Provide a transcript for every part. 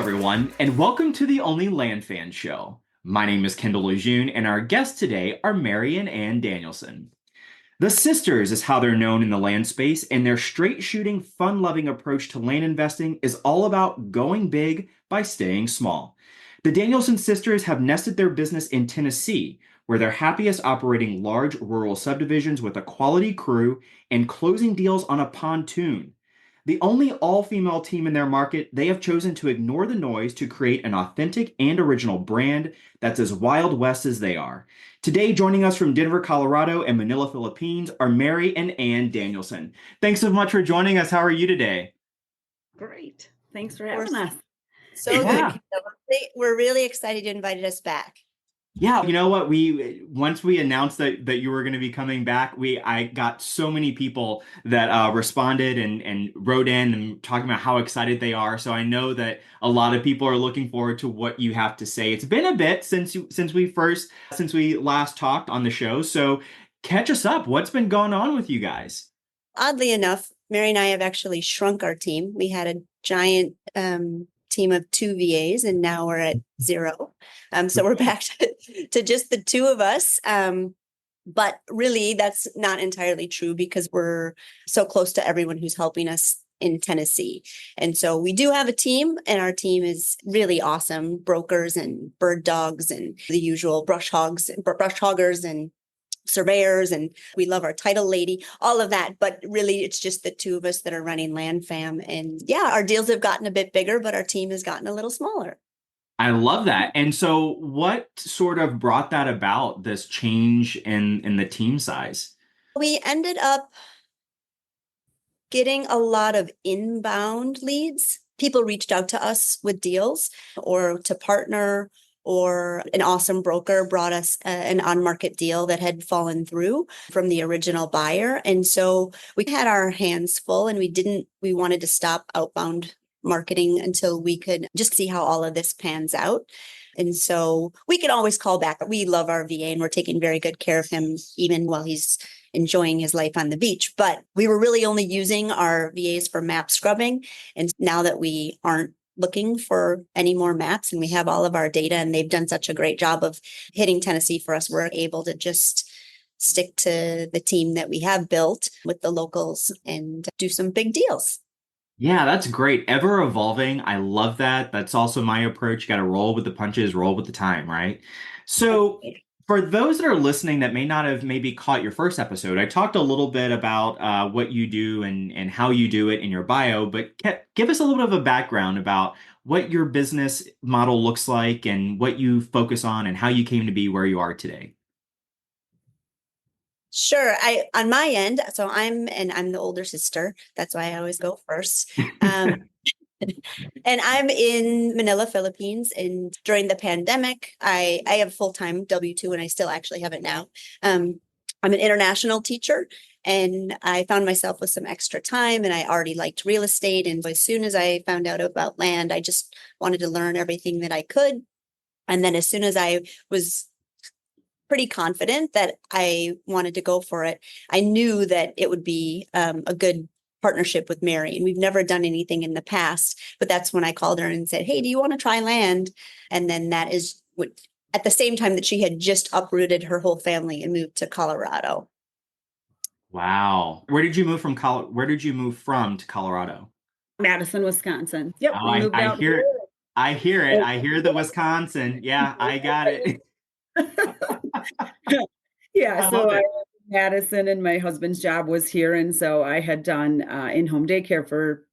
everyone, and welcome to the Only Land Fan Show. My name is Kendall Lejeune, and our guests today are Mary and Ann Danielson. The Sisters is how they're known in the land space, and their straight-shooting, fun-loving approach to land investing is all about going big by staying small. The Danielson Sisters have nested their business in Tennessee, where they're happiest operating large rural subdivisions with a quality crew and closing deals on a pontoon. The only all-female team in their market, they have chosen to ignore the noise to create an authentic and original brand that's as Wild West as they are. Today, joining us from Denver, Colorado and Manila, Philippines are Mary and Ann Danielson. Thanks so much for joining us. How are you today? Great. Thanks for having us. So good. We're really excited you invited us back. Yeah, you know what? Once we announced that you were going to be coming back, I got so many people that responded and wrote in and talking about how excited they are. So I know that a lot of people are looking forward to what you have to say. It's been a bit since we last talked on the show. So catch us up. What's been going on with you guys? Oddly enough, Mary and I have actually shrunk our team. We had a giant team of 2 VAs, and now we're at 0. So we're back to just the 2 of us. But really, that's not entirely true because we're so close to everyone who's helping us in Tennessee. And so we do have a team, and our team is really awesome. Brokers and bird dogs and the usual brush hoggers and surveyors, and we love our title lady, all of that. But really, it's just the 2 of us that are running Land Fam. And yeah, our deals have gotten a bit bigger, but our team has gotten a little smaller. I love that. And so what sort of brought that about, this change in the team size? We ended up getting a lot of inbound leads. People reached out to us with deals or to partner, or an awesome broker brought us an on-market deal that had fallen through from the original buyer. And so we had our hands full, and we wanted to stop outbound marketing until we could just see how all of this pans out. And so we can always call back. We love our VA, and we're taking very good care of him, even while he's enjoying his life on the beach. But we were really only using our VAs for map scrubbing. And now that we aren't looking for any more maps and we have all of our data, and they've done such a great job of hitting Tennessee for us, we're able to just stick to the team that we have built with the locals and do some big deals. Yeah, that's great. Ever evolving. I love that. That's also my approach. You got to roll with the punches, roll with the time, right? So for those that are listening that may not have maybe caught your first episode, I talked a little bit about what you do and how you do it in your bio, but give us a little bit of a background about what your business model looks like and what you focus on and how you came to be where you are today. Sure. On my end, so I'm the older sister. That's why I always go first. And I'm in Manila, Philippines. And during the pandemic, I have full-time W-2, and I still actually have it now. I'm an international teacher, and I found myself with some extra time, and I already liked real estate. And as soon as I found out about land, I just wanted to learn everything that I could. And then as soon as I was pretty confident that I wanted to go for it, I knew that it would be a good partnership with Mary. And we've never done anything in the past, but that's when I called her and said, hey, do you want to try land? And then that is what, at the same time that she had just uprooted her whole family and moved to Colorado. Wow. Where did you move from to Colorado? Madison, Wisconsin. Yep. Oh, I hear it. I hear it. I hear the Wisconsin. Yeah, I got it. Yeah, so I was in Madison, and my husband's job was here. And so I had done in-home daycare for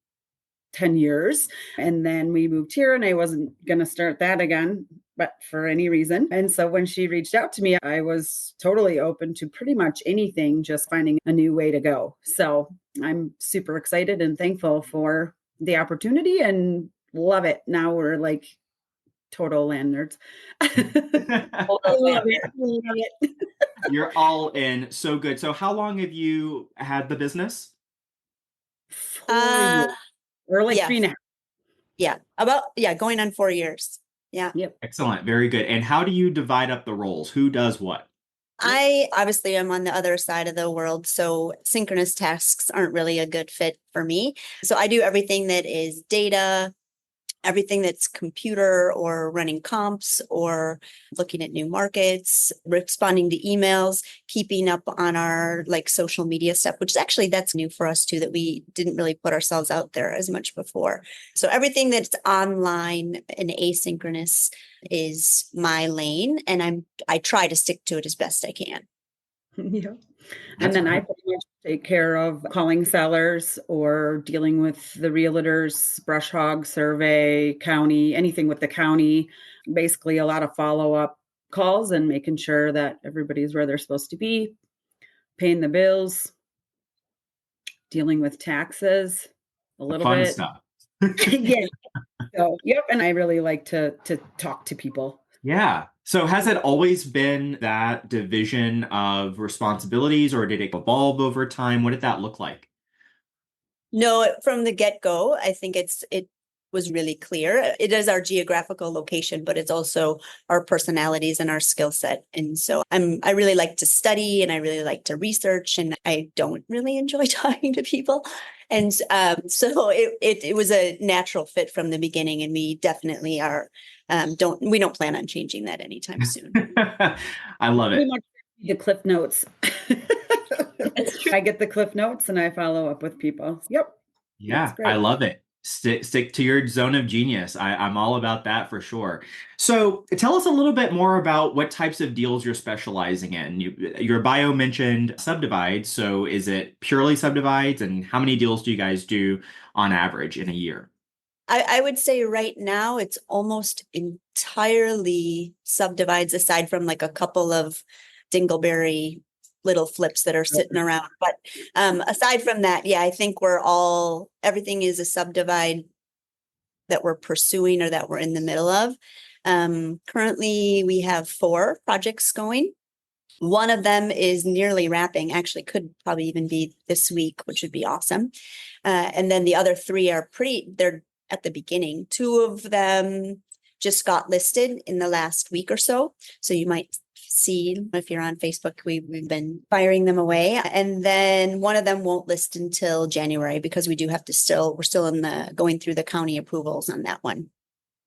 10 years. And then we moved here, and I wasn't going to start that again, but for any reason. And so when she reached out to me, I was totally open to pretty much anything, just finding a new way to go. So I'm super excited and thankful for the opportunity and love it. Now we're like total land nerds. You're all in. So good. So how long have you had the business? 4 years. Or like 3.5. Yeah. Going on 4 years. Yeah. Yep. Excellent. Very good. And how do you divide up the roles? Who does what? I obviously am on the other side of the world, so synchronous tasks aren't really a good fit for me. So I do everything that is data, everything that's computer or running comps or looking at new markets, responding to emails, keeping up on our like social media stuff, which is actually that's new for us too, that we didn't really put ourselves out there as much before. So everything that's online and asynchronous is my lane, and I try to stick to it as best I can. Yeah. That's And then I great. pretty much take care of calling sellers or dealing with the realtors, brush hog survey, county, anything with the county. Basically, a lot of follow-up calls and making sure that everybody's where they're supposed to be, paying the bills, dealing with taxes a The little fun bit. stuff. Yeah. So, yep. And I really like to talk to people. Yeah. So has it always been that division of responsibilities, or did it evolve over time? What did that look like? No, from the get-go, I think it was really clear. It is our geographical location, but it's also our personalities and our skill set. And so I really like to study and I really like to research, and I don't really enjoy talking to people. And so it was a natural fit from the beginning, and we definitely are don't plan on changing that anytime soon. I love Pretty it. much the Cliff Notes. That's true. I get the Cliff Notes and I follow up with people. Yep. It's Yeah, I great. love it. Stick to your zone of genius. I'm all about that for sure. So tell us a little bit more about what types of deals you're specializing in. Your bio mentioned subdivides. So is it purely subdivides, and how many deals do you guys do on average in a year? I would say right now it's almost entirely subdivides, aside from like a couple of dingleberry little flips that are sitting around. But aside from that, yeah, I think everything is a subdivide that we're pursuing or that we're in the middle of. Currently, we have 4 projects going. One of them is nearly wrapping, actually could probably even be this week, which would be awesome. And then the other 3 they're at the beginning. 2 of them just got listed in the last week or so. So you might see if you're on Facebook, we've been firing them away. And then one of them won't list until January because we do have to we're still going through the county approvals on that one.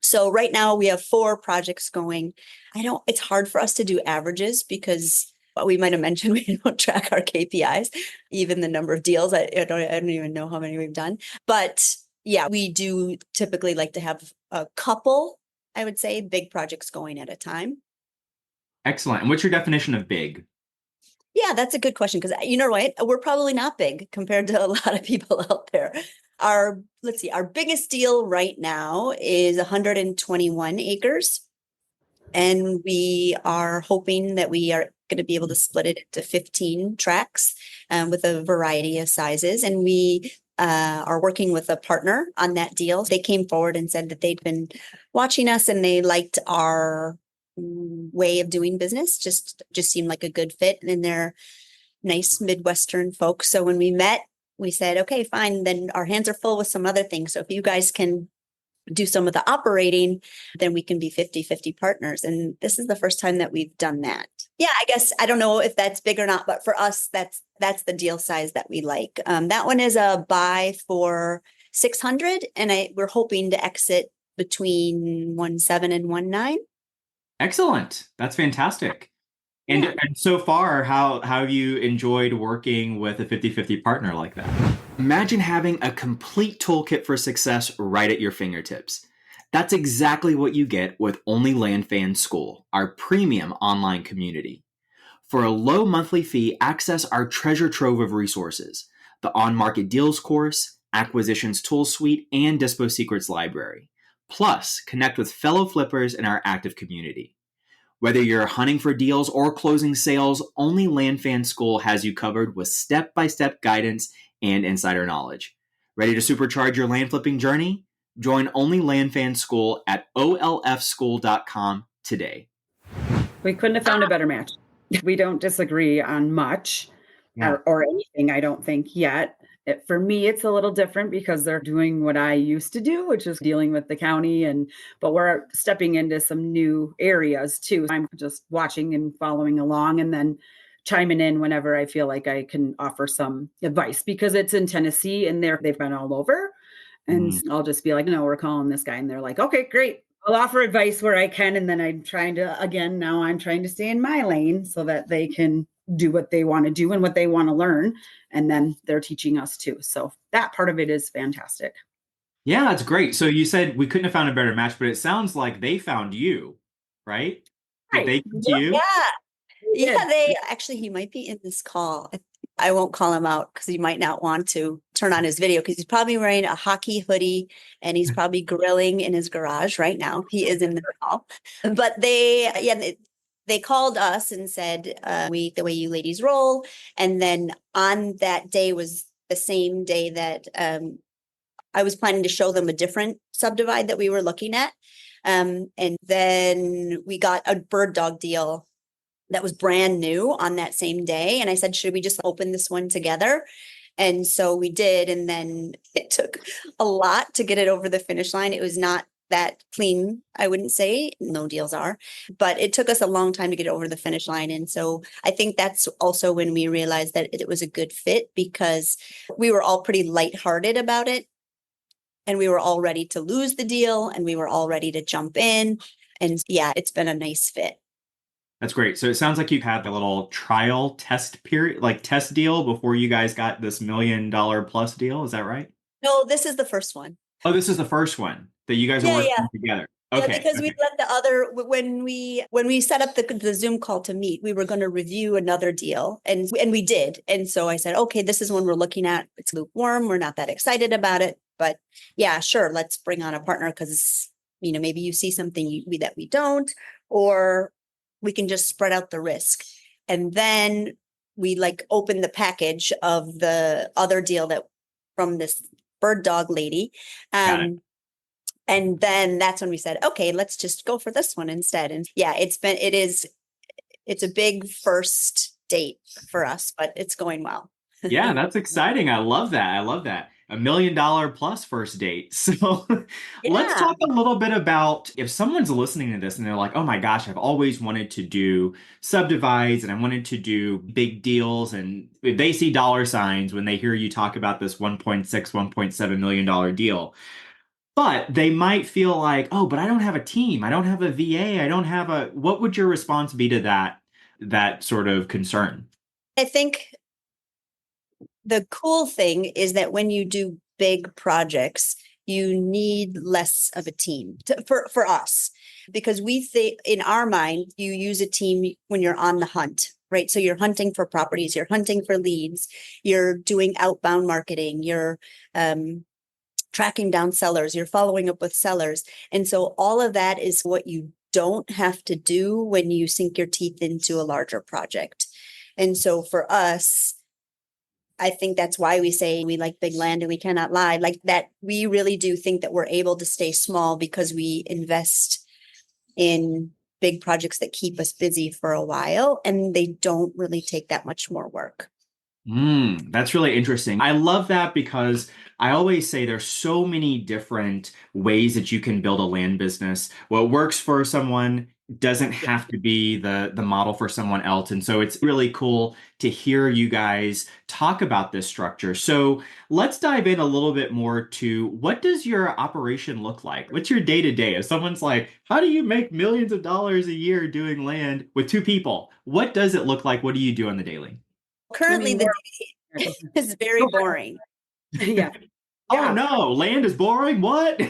So right now we have 4 projects going. It's hard for us to do averages because we might have mentioned we don't track our KPIs, even the number of deals. I don't even know how many we've done, but yeah, we do typically like to have a couple, I would say, big projects going at a time. Excellent. And what's your definition of big? Yeah, that's a good question because you know what? We're probably not big compared to a lot of people out there. Let's see, our biggest deal right now is 121 acres. And we are hoping that we are going to be able to split it into 15 tracks with a variety of sizes. And we are working with a partner on that deal. They came forward and said that they'd been watching us and they liked our way of doing business, just seemed like a good fit. And they're nice Midwestern folks. So when we met, we said, okay, fine, then our hands are full with some other things. So if you guys can do some of the operating, then we can be 50-50 partners. And this is the first time that we've done that. Yeah, I guess I don't know if that's big or not, but for us, that's the deal size that we like. That one is a buy for 600, and we're hoping to exit between 1.7 and 1.9. Excellent. That's fantastic. And, Yeah. and so far, how have you enjoyed working with a 50-50 partner like that? Imagine having a complete toolkit for success right at your fingertips. That's exactly what you get with Only Land Fan School, our premium online community. For a low monthly fee, access our treasure trove of resources, the on-market deals course, acquisitions tool suite, and Dispo Secrets library. Plus, connect with fellow flippers in our active community. Whether you're hunting for deals or closing sales, Only Land Fan School has you covered with step-by-step guidance and insider knowledge. Ready to supercharge your land flipping journey? Join Only Land Fan School at olfschool.com today. We couldn't have found a better match. We don't disagree on much or anything, I don't think yet. For me, it's a little different because they're doing what I used to do, which is dealing with the county, but we're stepping into some new areas too. I'm just watching and following along and then chiming in whenever I feel like I can offer some advice because it's in Tennessee and they've been all over. And I'll just be like, no, we're calling this guy. And they're like, okay, great. I'll offer advice where I can. And then I'm trying to stay in my lane so that they can do what they want to do and what they want to learn. And then they're teaching us too. So that part of it is fantastic. Yeah, that's great. So you said we couldn't have found a better match, but it sounds like they found you, right? Did Right. they come to you? Yeah, they actually, he might be in this call. I won't call him out because he might not want to turn on his video because he's probably wearing a hockey hoodie and he's probably grilling in his garage right now. He is in the call. But they called us and said, the way you ladies roll. And then on that day was the same day that I was planning to show them a different subdivide that we were looking at. And then we got a bird dog deal that was brand new on that same day. And I said, should we just open this one together? And so we did. And then it took a lot to get it over the finish line. It was not that clean, I wouldn't say. No deals are, but it took us a long time to get over the finish line. And so I think that's also when we realized that it was a good fit because we were all pretty lighthearted about it. And we were all ready to lose the deal and we were all ready to jump in. And yeah, it's been a nice fit. That's great. So it sounds like you've had a little trial test period, like test deal before you guys got this $1 million plus deal. Is that right? No, this is the first one. Oh, this is the first one that you guys are working together. Okay. Yeah, because we let the other when we set up the Zoom call to meet, we were going to review another deal, and we did. And so I said, okay, this is one we're looking at. It's lukewarm. We're not that excited about it, but yeah, sure, let's bring on a partner because maybe you see something that we don't, or we can just spread out the risk. And then we opened the package of the other deal that from this bird dog lady. And then that's when we said, okay, let's just go for this one instead. And yeah, it's a big first date for us, but it's going well. Yeah, that's exciting. I love that. $1 million plus first date. So let's talk a little bit about if someone's listening to this and they're like, oh my gosh, I've always wanted to do subdivides and I wanted to do big deals. And they see dollar signs when they hear you talk about this $1.7 million deal. But they might feel like, oh, but I don't have a team. I don't have a VA. What would your response be to that sort of concern? I think the cool thing is that when you do big projects, you need less of a team for us, because we think in our mind, you use a team when you're on the hunt, right? So you're hunting for properties, you're hunting for leads, you're doing outbound marketing, you're tracking down sellers, you're following up with sellers. And so all of that is what you don't have to do when you sink your teeth into a larger project. And so for us, I think that's why we say we like big land and we cannot lie. Like that, we really do think that we're able to stay small because we invest in big projects that keep us busy for a while and they don't really take that much more work. That's really interesting. I love that because I always say there's so many different ways that you can build a land business. What works for someone doesn't have to be the model for someone else. And so it's really cool to hear you guys talk about this structure. So let's dive in a little bit more to what does your operation look like? What's your day-to-day? If someone's like, how do you make millions of dollars a year doing land with 2 people? What does it look like? What do you do on the daily? Currently, the day is very boring. Yeah. Oh no, land is boring. What?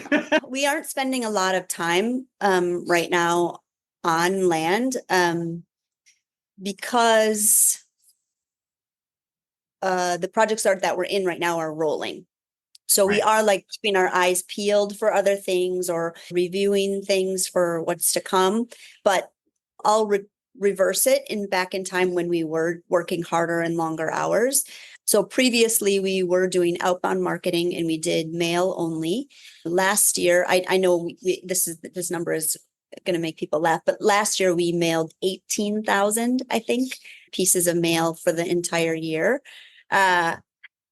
We aren't spending a lot of time right now on land because the projects that we're in right now are rolling. So we are keeping our eyes peeled for other things or reviewing things for what's to come. But I'll reverse it back in time when we were working harder and longer hours. So previously we were doing outbound marketing and we did mail only. Last year, I know this number is going to make people laugh, but last year we mailed 18,000, I think, pieces of mail for the entire year. And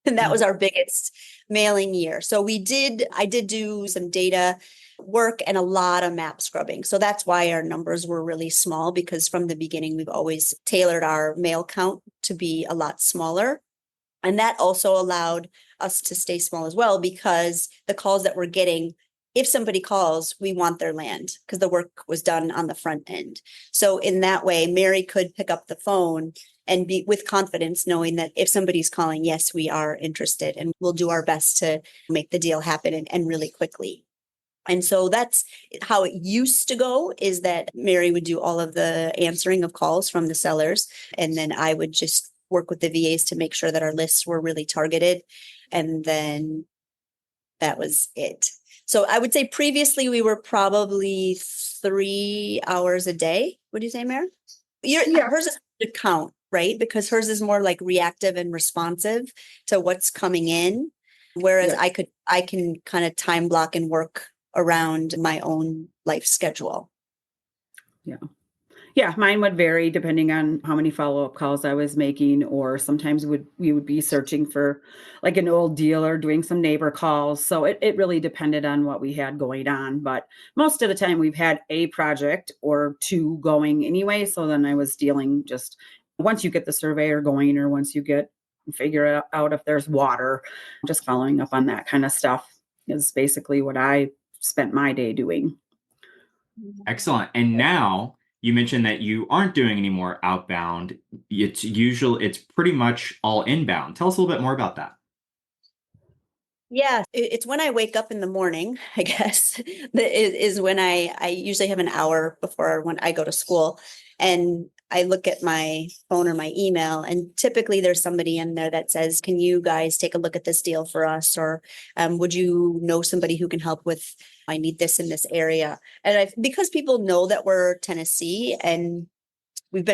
that was our biggest mailing year. So I did do some data work and a lot of map scrubbing. So that's why our numbers were really small, because from the beginning, we've always tailored our mail count to be a lot smaller. And that also allowed us to stay small as well, because the calls that we're getting, if somebody calls, we want their land because the work was done on the front end. So in that way, Mary could pick up the phone and be with confidence, knowing that if somebody's calling, yes, we are interested and we'll do our best to make the deal happen and really quickly. And so that's how it used to go, is that Mary would do all of the answering of calls from the sellers. And then I would just work with the VAs to make sure that our lists were really targeted. And then that was it. So I would say previously we were probably 3 hours a day. Would you say, Mary? Hers is to count, right? Because hers is more like reactive and responsive to what's coming in. Whereas I can kind of time block and work around my own life schedule. Yeah, mine would vary depending on how many follow-up calls I was making, or sometimes we would be searching for like an old deal or doing some neighbor calls. So it really depended on what we had going on. But most of the time we've had a project or two going anyway. So then I was dealing just once you get the surveyor going, or once you figure out if there's water, just following up on that kind of stuff is basically what I spent my day doing. Excellent. And now you mentioned that you aren't doing any more outbound. It's pretty much all inbound. Tell us a little bit more about that. Yeah, it's when I wake up in the morning, I guess, that is when I usually have an hour before when I go to school, and I look at my phone or my email, and typically there's somebody in there that says, can you guys take a look at this deal for us? Or would you know somebody who can help with, I need this in this area. And because people know that we're Tennessee, and we've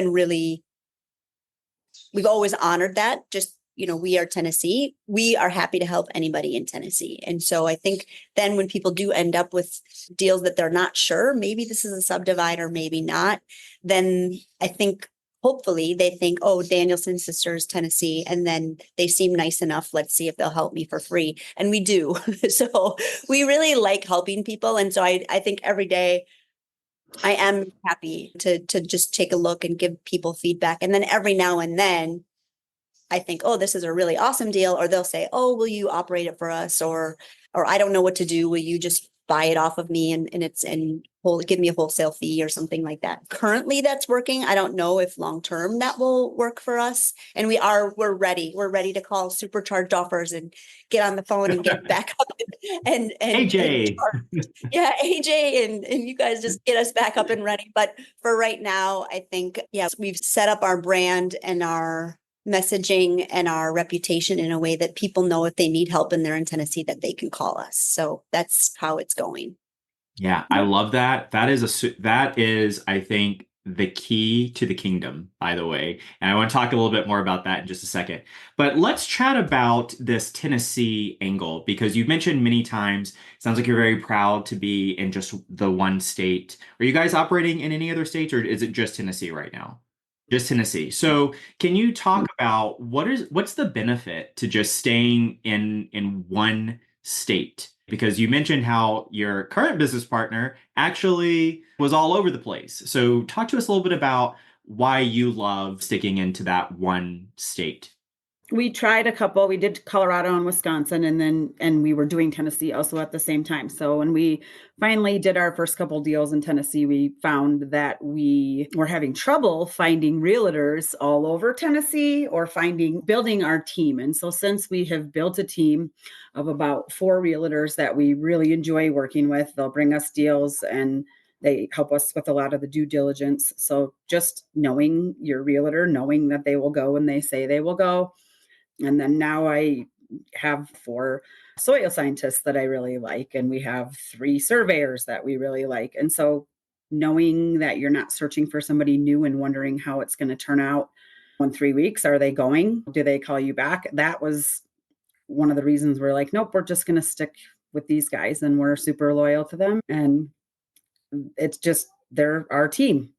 always honored that, just, we are Tennessee. We are happy to help anybody in Tennessee. And so I think then when people do end up with deals that they're not sure, maybe this is a subdivide or maybe not, then I think hopefully they think, oh, Danielson Sisters, Tennessee, and then they seem nice enough. Let's see if they'll help me for free. And we do. So we really like helping people. And so I think every day I am happy to just take a look and give people feedback. And then every now and then I think, oh, this is a really awesome deal. Or they'll say, oh, will you operate it for us? Or I don't know what to do. Will you just buy it off of me and give me a wholesale fee or something like that? Currently that's working. I don't know if long-term that will work for us. And we're ready. We're ready to call supercharged offers and get on the phone and get back up and AJ. Yeah, AJ and you guys just get us back up and running. But for right now, I think, we've set up our brand and our messaging and our reputation in a way that people know if they need help and they're in Tennessee that they can call us. So that's how it's going. Yeah, I love that. That is, I think, the key to the kingdom, by the way. And I want to talk a little bit more about that in just a second. But let's chat about this Tennessee angle, because you've mentioned many times, sounds like you're very proud to be in just the one state. Are you guys operating in any other states, or is it just Tennessee right now? Just Tennessee. So can you talk about what's the benefit to just staying in one state? Because you mentioned how your current business partner actually was all over the place. So talk to us a little bit about why you love sticking into that one state. We tried a couple. We did Colorado and Wisconsin, and we were doing Tennessee also at the same time. So when we finally did our first couple deals in Tennessee, we found that we were having trouble finding realtors all over Tennessee or building our team. And so since we have built a team of about 4 realtors that we really enjoy working with, they'll bring us deals and they help us with a lot of the due diligence. So just knowing your realtor, knowing that they will go when they say they will go. And then now I have 4 soil scientists that I really like, and we have 3 surveyors that we really like. And so knowing that you're not searching for somebody new and wondering how it's going to turn out in 3 weeks, are they going? Do they call you back? That was one of the reasons we're like, nope, we're just going to stick with these guys, and we're super loyal to them. And it's just, they're our team.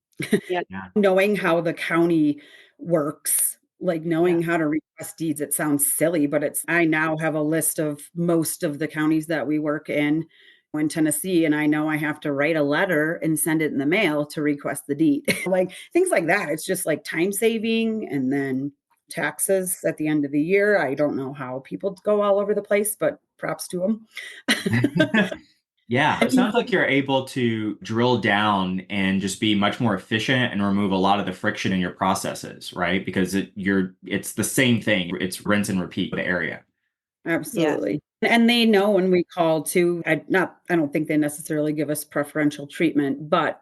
Yeah. Knowing how the county works, like knowing how to request deeds. It sounds silly, but I now have a list of most of the counties that we work in Tennessee, and I know I have to write a letter and send it in the mail to request the deed. Like things like that. It's just like time saving, and then taxes at the end of the year. I don't know how people go all over the place, but props to them. Yeah, it sounds like you're able to drill down and just be much more efficient and remove a lot of the friction in your processes, right? Because it's the same thing. It's rinse and repeat the area. Absolutely. And they know when we call too. I don't think they necessarily give us preferential treatment, but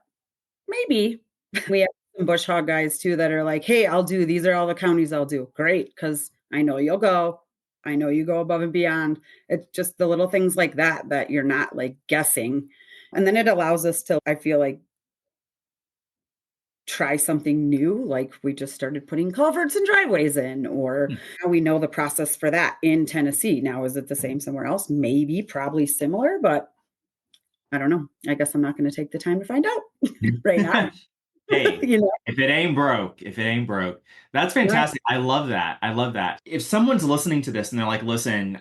maybe we have some bush hog guys too that are like, hey, these are all the counties I'll do. Great, because I know you'll go. I know you go above and beyond. It's just the little things like that you're not like guessing. And then it allows us to, I feel like, try something new. Like we just started putting culverts and driveways in, or now we know the process for that in Tennessee. Now, is it the same somewhere else? Maybe, probably similar, but I don't know. I guess I'm not going to take the time to find out right now. Hey, You know? if it ain't broke, That's fantastic. I love that. I love that. If someone's listening to this and they're like, listen,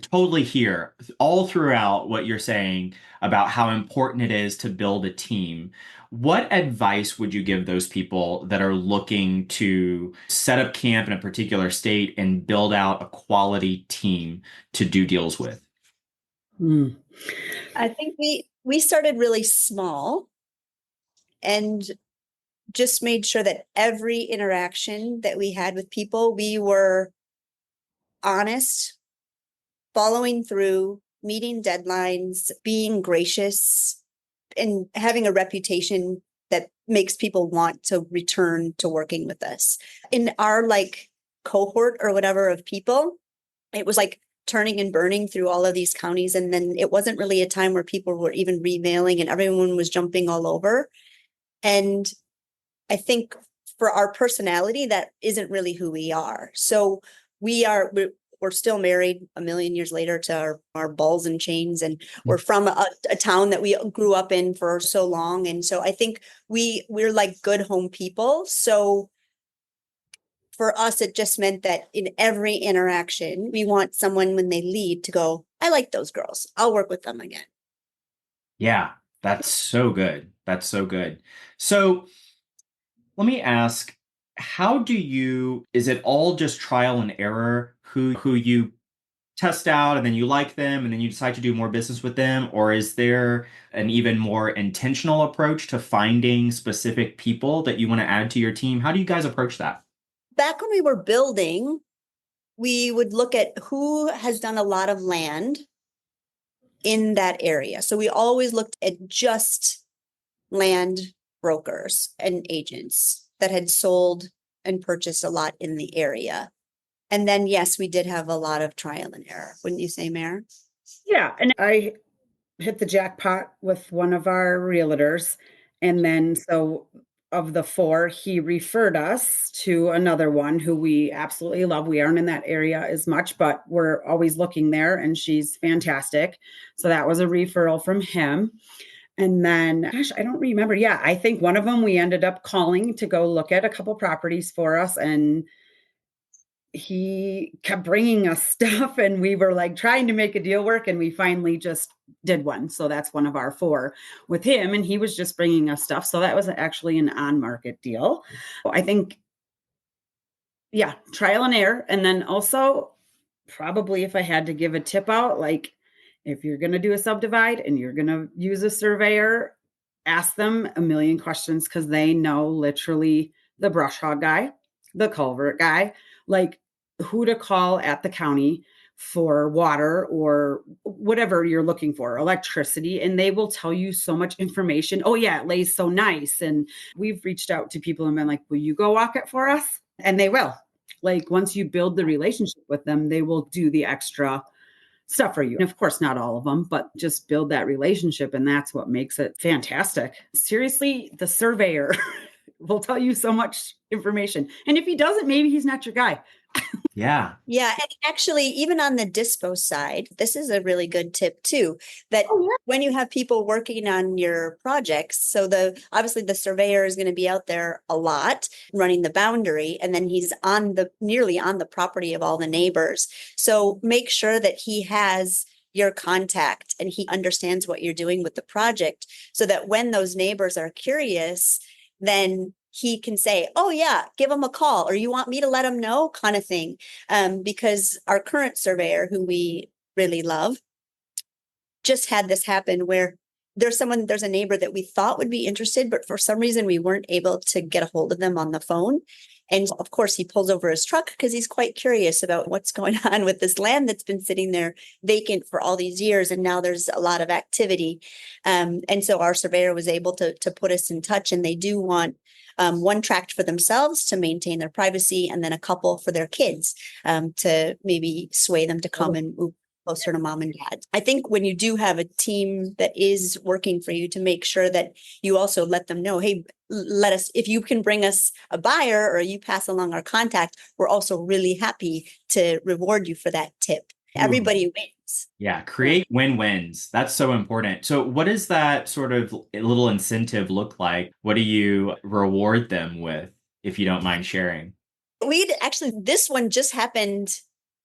totally hear all throughout what you're saying about how important it is to build a team. What advice would you give those people that are looking to set up camp in a particular state and build out a quality team to do deals with? I think we started really small and just made sure that every interaction that we had with people, we were honest, following through, meeting deadlines, being gracious, and having a reputation that makes people want to return to working with us. In our cohort or whatever of people, it was like turning and burning through all of these counties. And then it wasn't really a time where people were even remailing and everyone was jumping all over. And I think for our personality, that isn't really who we are. So we're still married a million years later to our balls and chains. And we're from a town that we grew up in for so long. And so I think we're like good home people. So for us, it just meant that in every interaction, we want someone when they leave to go, I like those girls. I'll work with them again. Yeah, that's so good. That's so good. So let me ask, is it all just trial and error who you test out and then you like them and then you decide to do more business with them? Or is there an even more intentional approach to finding specific people that you want to add to your team? How do you guys approach that? Back when we were building, we would look at who has done a lot of land in that area. So we always looked at just land brokers and agents that had sold and purchased a lot in the area. And then, yes, we did have a lot of trial and error. Wouldn't you say, Mare? Yeah. And I hit the jackpot with one of our realtors. And then, so of the 4, he referred us to another one who we absolutely love. We aren't in that area as much, but we're always looking there, and she's fantastic. So that was a referral from him. And then, gosh, I don't remember. Yeah, I think one of them we ended up calling to go look at a couple properties for us, and he kept bringing us stuff, and we were like trying to make a deal work, and we finally just did one. So that's one of our 4 with him, and he was just bringing us stuff. So that was actually an on-market deal. I think, yeah, trial and error. And then also probably if I had to give a tip out, like if you're going to do a subdivide and you're going to use a surveyor, ask them a million questions, because they know literally the brush hog guy, the culvert guy, like who to call at the county for water or whatever you're looking for, electricity, and they will tell you so much information. Oh yeah, it lays so nice. And we've reached out to people and been like, will you go walk it for us? And they will. Like once you build the relationship with them, they will do the extra stuff for you. And of course, not all of them, but just build that relationship. And that's what makes it fantastic. Seriously, the surveyor will tell you so much information. And if he doesn't, maybe he's not your guy. Yeah. Yeah. And actually, even on the dispo side, this is a really good tip too, that when you have people working on your projects, so obviously the surveyor is going to be out there a lot running the boundary, and then he's nearly on the property of all the neighbors. So make sure that he has your contact and he understands what you're doing with the project, so that when those neighbors are curious, then he can say, oh yeah, give them a call, or you want me to let them know, kind of thing. Because our current surveyor, who we really love, just had this happen where there's a neighbor that we thought would be interested, but for some reason we weren't able to get a hold of them on the phone. And of course he pulls over his truck because he's quite curious about what's going on with this land that's been sitting there vacant for all these years. And now there's a lot of activity. And so our surveyor was able to put us in touch, and they do want one tract for themselves to maintain their privacy, and then a couple for their kids to maybe sway them to come and move closer to mom and dad. I think when you do have a team that is working for you, to make sure that you also let them know, hey, if you can bring us a buyer or you pass along our contact, we're also really happy to reward you for that tip. Everybody wins. Yeah, create win-wins. That's so important. So what does that sort of little incentive look like? What do you reward them with, if you don't mind sharing? This one just happened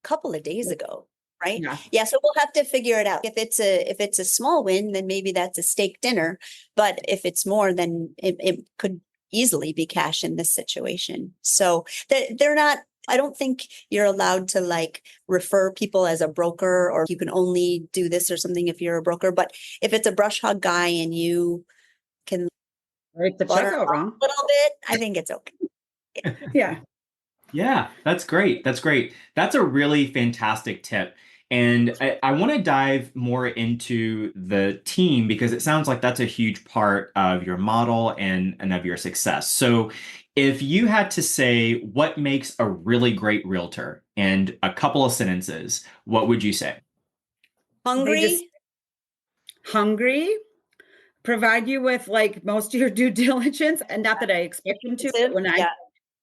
a couple of days ago. Right. Yeah. Yeah. So we'll have to figure it out. If it's a small win, then maybe that's a steak dinner. But if it's more, then it could easily be cash in this situation. So they're not, I don't think you're allowed to like refer people as a broker, or you can only do this or something if you're a broker. But if it's a brush hog guy and you can Write the check out wrong a little bit, I think it's okay. Yeah. Yeah, that's great. That's great. That's a really fantastic tip. And I want to dive more into the team, because it sounds like that's a huge part of your model and of your success. So if you had to say what makes a really great realtor in a couple of sentences, what would you say? Hungry. Hungry, provide you with like most of your due diligence, and not that I expect them to, but when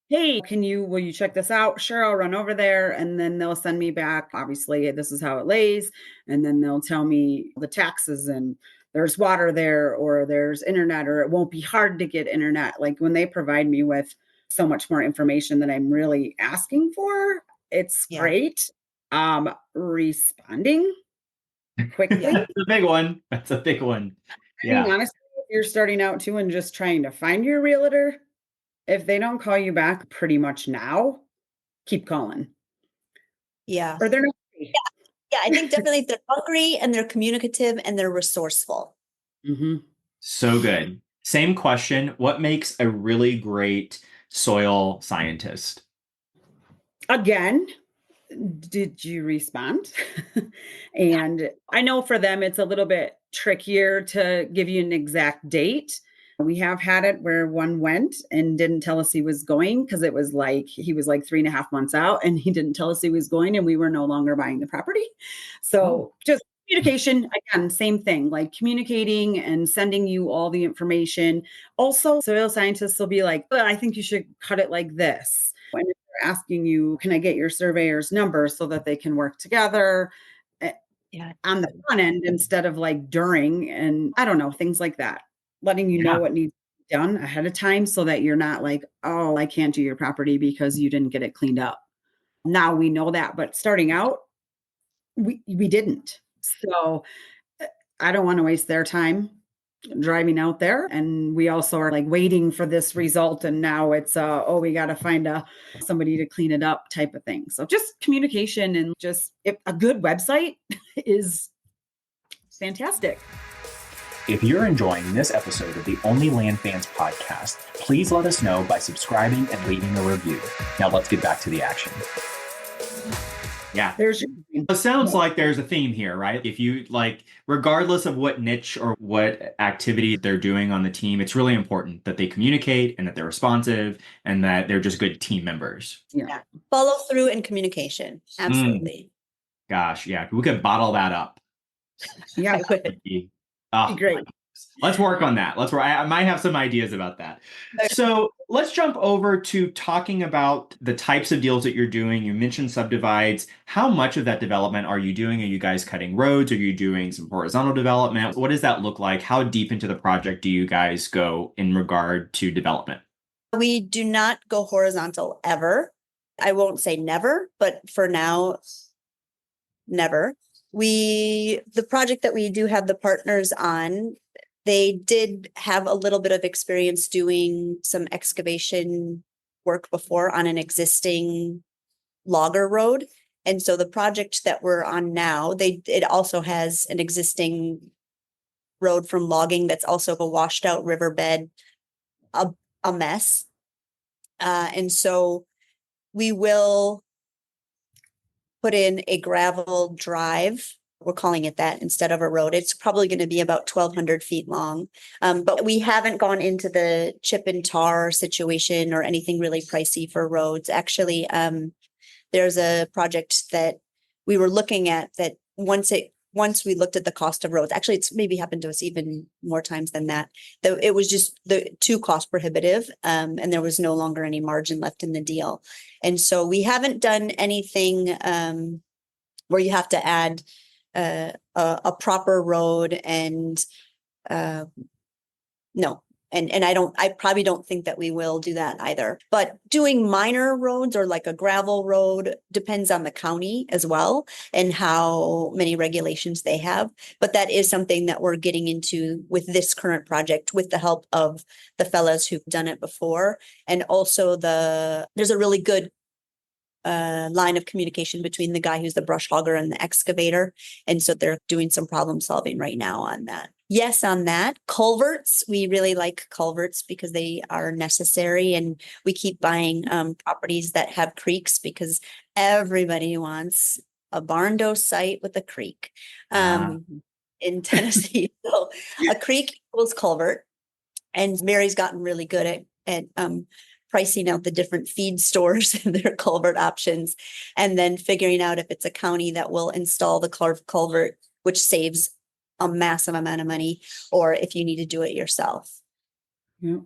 hey, will you check this out? Sure, I'll run over there. And then they'll send me back. Obviously, this is how it lays. And then they'll tell me the taxes, and there's water there, or there's internet, or it won't be hard to get internet. Like when they provide me with so much more information than I'm really asking for, it's great. Responding quickly. That's a big one. That's a big one. Yeah. I mean, honestly, if you're starting out too and just trying to find your realtor, if they don't call you back pretty much now, keep calling. Yeah. Or they're not. Yeah, I think definitely they're hungry and they're communicative and they're resourceful. Mm-hmm. So good. Same question. What makes a really great soil scientist? Again, did you respond? And I know for them, it's a little bit trickier to give you an exact date. We have had it where one went and didn't tell us he was going, because it was like he was like 3.5 months out, and he didn't tell us he was going, and we were no longer buying the property. So just communication, again, same thing, like communicating and sending you all the information. Also, soil scientists will be like, I think you should cut it like this. And if they're asking you, can I get your surveyor's number so that they can work together on the front end instead of like during, and I don't know, things like that. Letting you know what needs to be done ahead of time, so that you're not like, oh, I can't do your property because you didn't get it cleaned up. Now we know that, but starting out, we didn't. So I don't want to waste their time driving out there. And we also are like waiting for this result. And now it's, we got to find somebody to clean it up type of thing. So just communication, and just a good website is fantastic. If you're enjoying this episode of the Only Land Fans podcast, please let us know by subscribing and leaving a review. Now let's get back to the action. Yeah. It sounds like there's a theme here, right? If you like, regardless of what niche or what activity they're doing on the team, it's really important that they communicate and that they're responsive and that they're just good team members. Yeah. Follow through and communication. Absolutely. Gosh, yeah. We could bottle that up. Yeah. Great. Let's work on that. I might have some ideas about that. So let's jump over to talking about the types of deals that you're doing. You mentioned subdivides. How much of that development are you doing? Are you guys cutting roads? Are you doing some horizontal development? What does that look like? How deep into the project do you guys go in regard to development? We do not go horizontal ever. I won't say never, but for now, never. The project that we do have the partners on, They did have a little bit of experience doing some excavation work before on an existing logger road. And so the project that we're on now, it also has an existing road from logging that's also a washed out riverbed, a mess. And so we will put in a gravel drive. We're calling it that instead of a road. It's probably going to be about 1,200 feet long. But we haven't gone into the chip and tar situation or anything really pricey for roads. Actually, there's a project that we were looking at that once we looked at the cost of roads, actually it's maybe happened to us even more times than that, though it was just too cost prohibitive, and there was no longer any margin left in the deal. And so we haven't done anything where you have to add a proper road and no. And I probably don't think that we will do that either. But doing minor roads or like a gravel road depends on the county as well and how many regulations they have. But that is something that we're getting into with this current project with the help of the fellows who've done it before. And also there's a really good line of communication between the guy who's the brush hogger and the excavator. And so they're doing some problem solving right now on that. Yes, on that. Culverts, we really like culverts because they are necessary, and we keep buying properties that have creeks because everybody wants a barn door site with a creek in Tennessee. So a creek equals culvert, and Mary's gotten really good at pricing out the different feed stores and their culvert options, and then figuring out if it's a county that will install the culvert, which saves a massive amount of money, or if you need to do it yourself. Yeah.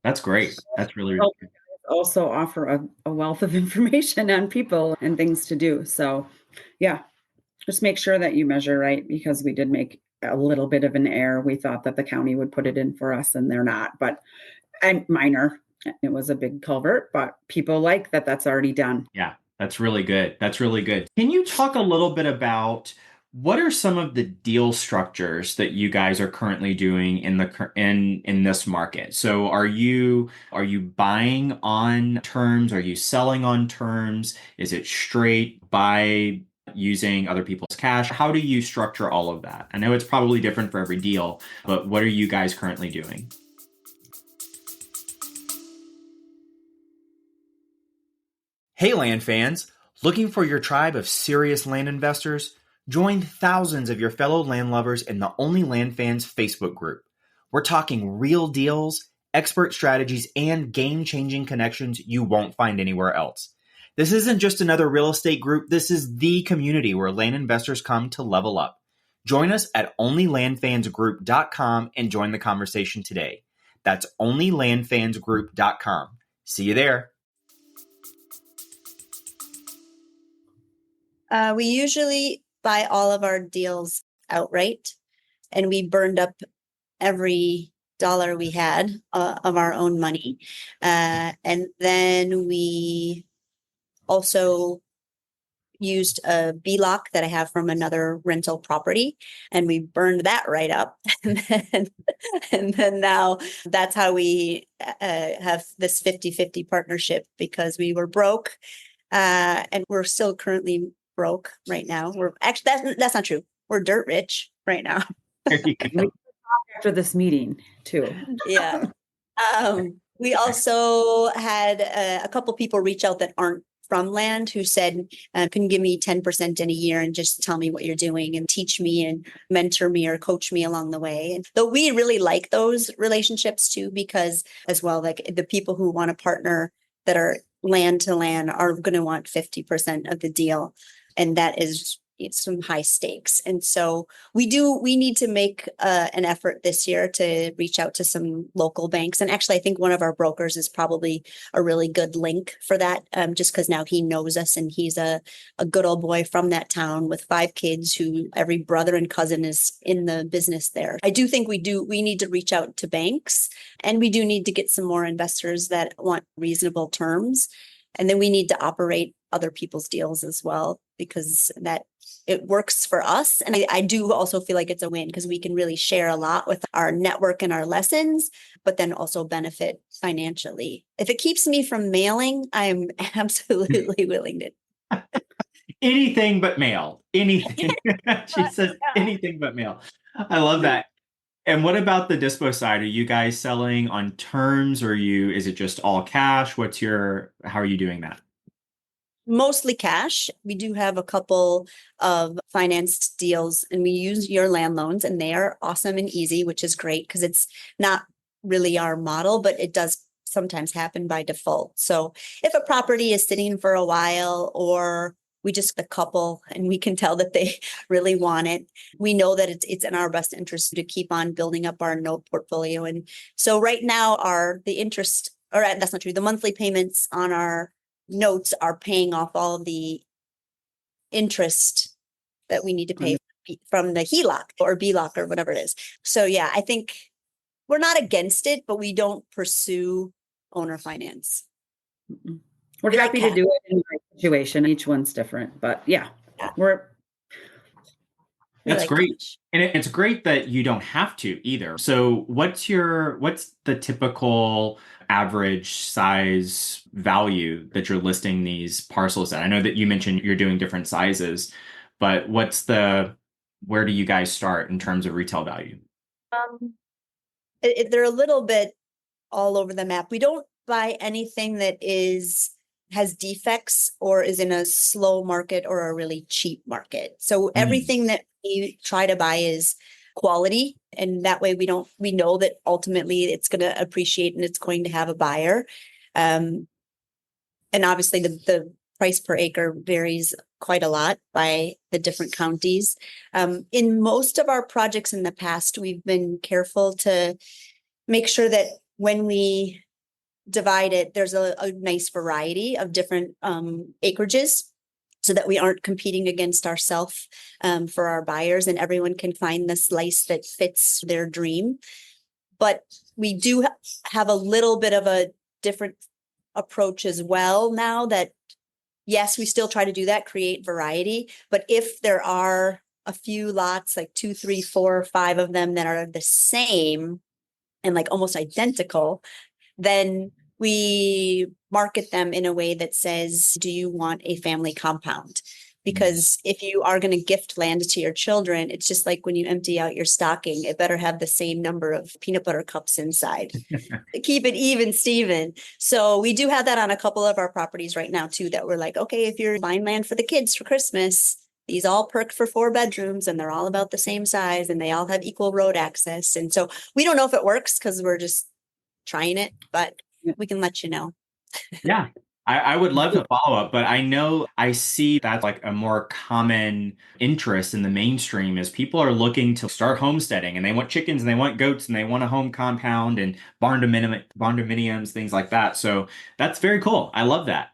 That's great. That's really, really good. Also offer a wealth of information on people and things to do. So yeah, just make sure that you measure right, because we did make a little bit of an error. We thought that the county would put it in for us and they're not, but minor. It was a big culvert, but people like that that's already done. Yeah, that's really good. That's really good. Can you talk a little bit about what are some of the deal structures that you guys are currently doing in this market? So are you buying on terms? Are you selling on terms? Is it straight buy using other people's cash? How do you structure all of that? I know it's probably different for every deal, but what are you guys currently doing? Hey land fans, looking for your tribe of serious land investors? Join thousands of your fellow land lovers in the Only Land Fans Facebook group. We're talking real deals, expert strategies, and game-changing connections you won't find anywhere else. This isn't just another real estate group. This is the community where land investors come to level up. Join us at onlylandfansgroup.com and join the conversation today. That's onlylandfansgroup.com. See you there. We usually buy all of our deals outright, and we burned up every dollar we had of our own money. And then we also used a B-lock that I have from another rental property, and we burned that right up. And then now that's how we have this 50-50 partnership, because we were broke, and we're still currently broke right now. We're actually, that's not true. We're dirt rich right now. There you go. After this meeting too. Yeah. We also had a couple people reach out that aren't from land who said, can you give me 10% in a year and just tell me what you're doing and teach me and mentor me or coach me along the way. And though we really like those relationships too, because as well, like the people who want to partner that are land to land are going to want 50% of the deal. And that is some high stakes. And so we need to make an effort this year to reach out to some local banks. And actually, I think one of our brokers is probably a really good link for that, just because now he knows us and he's a good old boy from that town with 5 kids who every brother and cousin is in the business there. I do think we need to reach out to banks, and we do need to get some more investors that want reasonable terms. And then we need to operate other people's deals as well, because that it works for us. And I do also feel like it's a win because we can really share a lot with our network and our lessons, but then also benefit financially. If it keeps me from mailing, I'm absolutely willing to. Anything but mail. Anything. She says anything but mail. I love that. And what about the dispo side? Are you guys selling on terms, or is it just all cash? How are you doing that? Mostly cash. We do have a couple of financed deals, and we use your land loans, and they are awesome and easy, which is great because it's not really our model, but it does sometimes happen by default. So if a property is sitting for a while, or we just a couple and we can tell that they really want it, we know that it's in our best interest to keep on building up our note portfolio. And so right now the interest, or that's not true, the monthly payments on our notes are paying off all of the interest that we need to pay from the HELOC or BLOC or whatever it is. So yeah, I think we're not against it, but we don't pursue owner finance. We're happy to do it in my situation. Each one's different, but yeah. That's great. Cash. And it's great that you don't have to either. So what's the typical average size value that you're listing these parcels at? I know that you mentioned you're doing different sizes, but where do you guys start in terms of retail value? They're a little bit all over the map. We don't buy anything that has defects or is in a slow market or a really cheap market. So everything that we try to buy is quality. And that way we know that ultimately it's going to appreciate and it's going to have a buyer. And obviously the price per acre varies quite a lot by the different counties. In most of our projects in the past, we've been careful to make sure that when we divide it, there's a nice variety of different acreages so that we aren't competing against ourselves for our buyers, and everyone can find the slice that fits their dream. But we do have a little bit of a different approach as well now that, yes, we still try to do that, create variety. But if there are a few lots, like 2, 3, 4, 5 of them that are the same and like almost identical, then we market them in a way that says, do you want a family compound? Because if you are going to gift land to your children, it's just like when you empty out your stocking, it better have the same number of peanut butter cups inside. Keep it even, Steven. So we do have that on a couple of our properties right now too, that we're like, okay, if you're buying land for the kids for Christmas, these all perk for 4 bedrooms and they're all about the same size and they all have equal road access. And so we don't know if it works because we're just trying it, but we can let you know. Yeah, I would love to follow up, but I know I see that's like a more common interest in the mainstream is people are looking to start homesteading and they want chickens and they want goats and they want a home compound and barn dominiums, things like that. So that's very cool. I love that.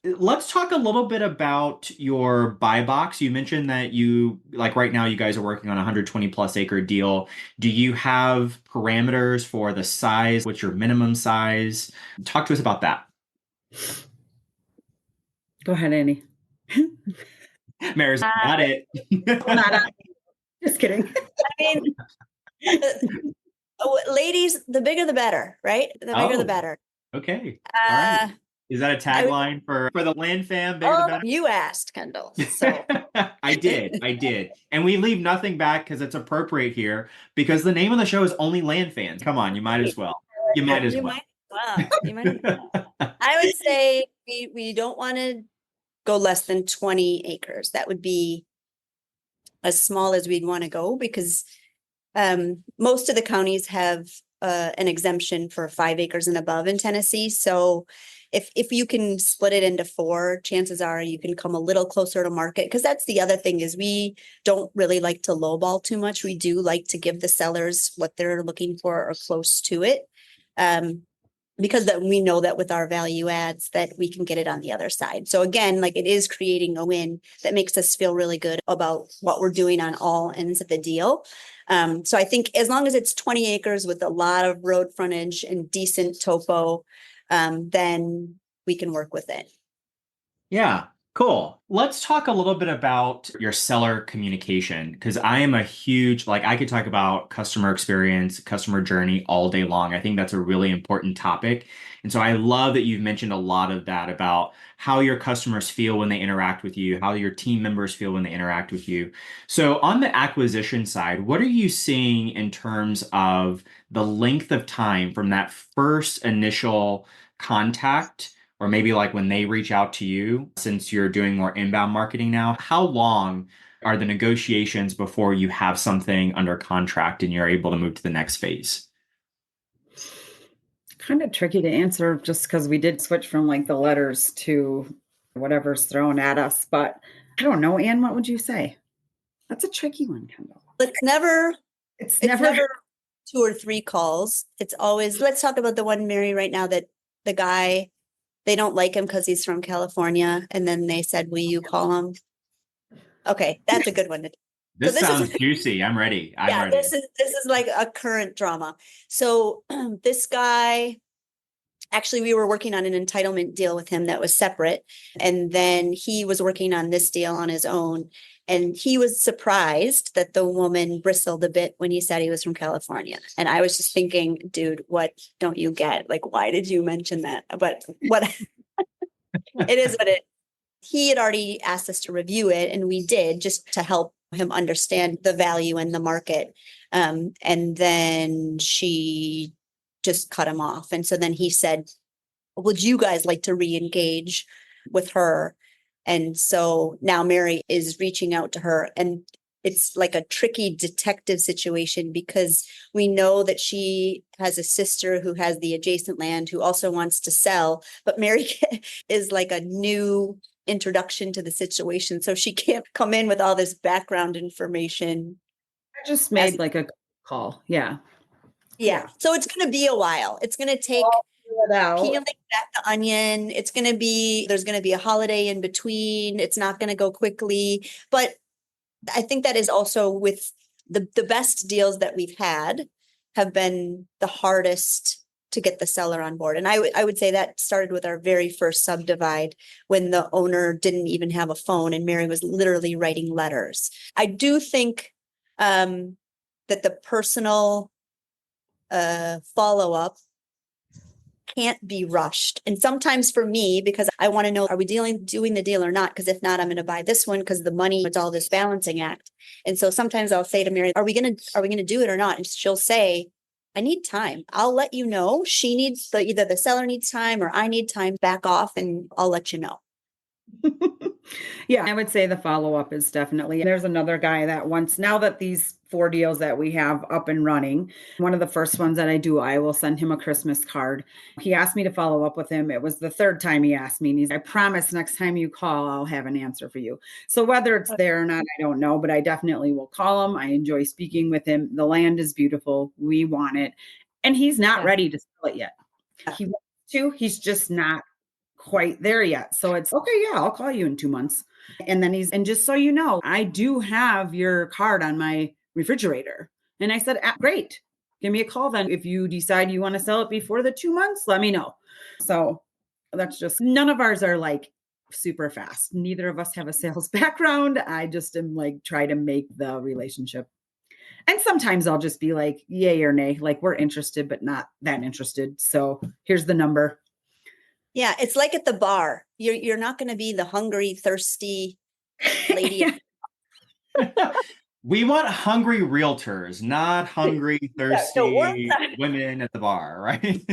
Let's talk a little bit about your buy box. You mentioned that right now you guys are working on a 120 plus acre deal. Do you have parameters for the size? What's your minimum size? Talk to us about that. Go ahead, Annie. Mary's got it. Just kidding. I mean, ladies, the bigger the better, right? The bigger the better. Okay. All right. Is that a tagline for the land fam? Bigger the better? You asked, Kendall. So I did. And we leave nothing back because it's appropriate here because the name of the show is Only Land Fans. Come on, you might as well. You might as well. I would say we don't want to go less than 20 acres. That would be as small as we'd want to go because most of the counties have an exemption for 5 acres and above in Tennessee. So if you can split it into 4, chances are you can come a little closer to market, because that's the other thing is we don't really like to lowball too much. We do like to give the sellers what they're looking for or close to it. Because that we know that with our value adds that we can get it on the other side. So again, like it is creating a win that makes us feel really good about what we're doing on all ends of the deal. So I think as long as it's 20 acres with a lot of road frontage and decent topo, then we can work with it. Yeah. Cool. Let's talk a little bit about your seller communication because I am a huge, like, I could talk about customer experience, customer journey all day long. I think that's a really important topic. And so I love that you've mentioned a lot of that about how your customers feel when they interact with you, how your team members feel when they interact with you. So on the acquisition side, what are you seeing in terms of the length of time from that first initial contact? Or maybe like when they reach out to you, since you're doing more inbound marketing now, how long are the negotiations before you have something under contract and you're able to move to the next phase? Kind of tricky to answer just because we did switch from like the letters to whatever's thrown at us. But I don't know, Anne, what would you say? That's a tricky one, Kendall. It's never It's It's never 2 or 3 calls. It's always, let's talk about the one, Mary, right now, that the guy, they don't like him because he's from California. And then they said, will you call him? Okay, that's a good one. This this is- sounds juicy. I'm ready. I'm ready. This is like a current drama. So this guy, actually, we were working on an entitlement deal with him that was separate. And then he was working on this deal on his own. And he was surprised that the woman bristled a bit when he said he was from California. And I was just thinking, dude, what don't you get? Like, why did you mention that? But what it is what it, he had already asked us to review it, and we did, just to help him understand the value in the market. And then she just cut him off. And so then he said, would you guys like to re-engage with her? And so now Mary is reaching out to her, and it's like a tricky detective situation because we know that she has a sister who has the adjacent land who also wants to sell, but Mary is like a new introduction to the situation. So she can't come in with all this background information. I just made like a call. Yeah. Yeah. So it's going to be a while. It's going to take peeling back the onion. It's going to be, there's going to be a holiday in between. It's not going to go quickly. But I think that is also with the best deals that we've had have been the hardest to get the seller on board. And I would say that started with our very first subdivide when the owner didn't even have a phone and Mary was literally writing letters. I do think that the personal follow-up can't be rushed. And sometimes for me, because I want to know, are we doing the deal or not? Because if not, I'm going to buy this one because the money, it's all this balancing act. And so sometimes I'll say to Mary, are we going to do it or not? And she'll say, I need time. I'll let you know. She needs either the seller needs time or I need time, back off, and I'll let you know. Yeah, I would say the follow-up is definitely, there's another guy that once, now that these 4 deals that we have up and running, one of the first ones that I do, I will send him a Christmas card. He asked me to follow up with him. It was the 3rd time he asked me, and he's, I promise next time you call, I'll have an answer for you. So whether it's there or not, I don't know, but I definitely will call him. I enjoy speaking with him. The land is beautiful. We want it. And he's not ready to sell it yet. He wants to, he's just not quite there yet. So it's okay. Yeah, I'll call you in 2 months. And then and just so you know, I do have your card on my refrigerator. And I said, great, give me a call then. If you decide you want to sell it before the 2 months, let me know. So that's just, none of ours are like super fast. Neither of us have a sales background. I just am like, try to make the relationship. And sometimes I'll just be like, yay or nay, like we're interested, but not that interested. So here's the number. Yeah, it's like at the bar. You're not going to be the hungry, thirsty lady. We want hungry realtors, not hungry, thirsty women at the bar, right?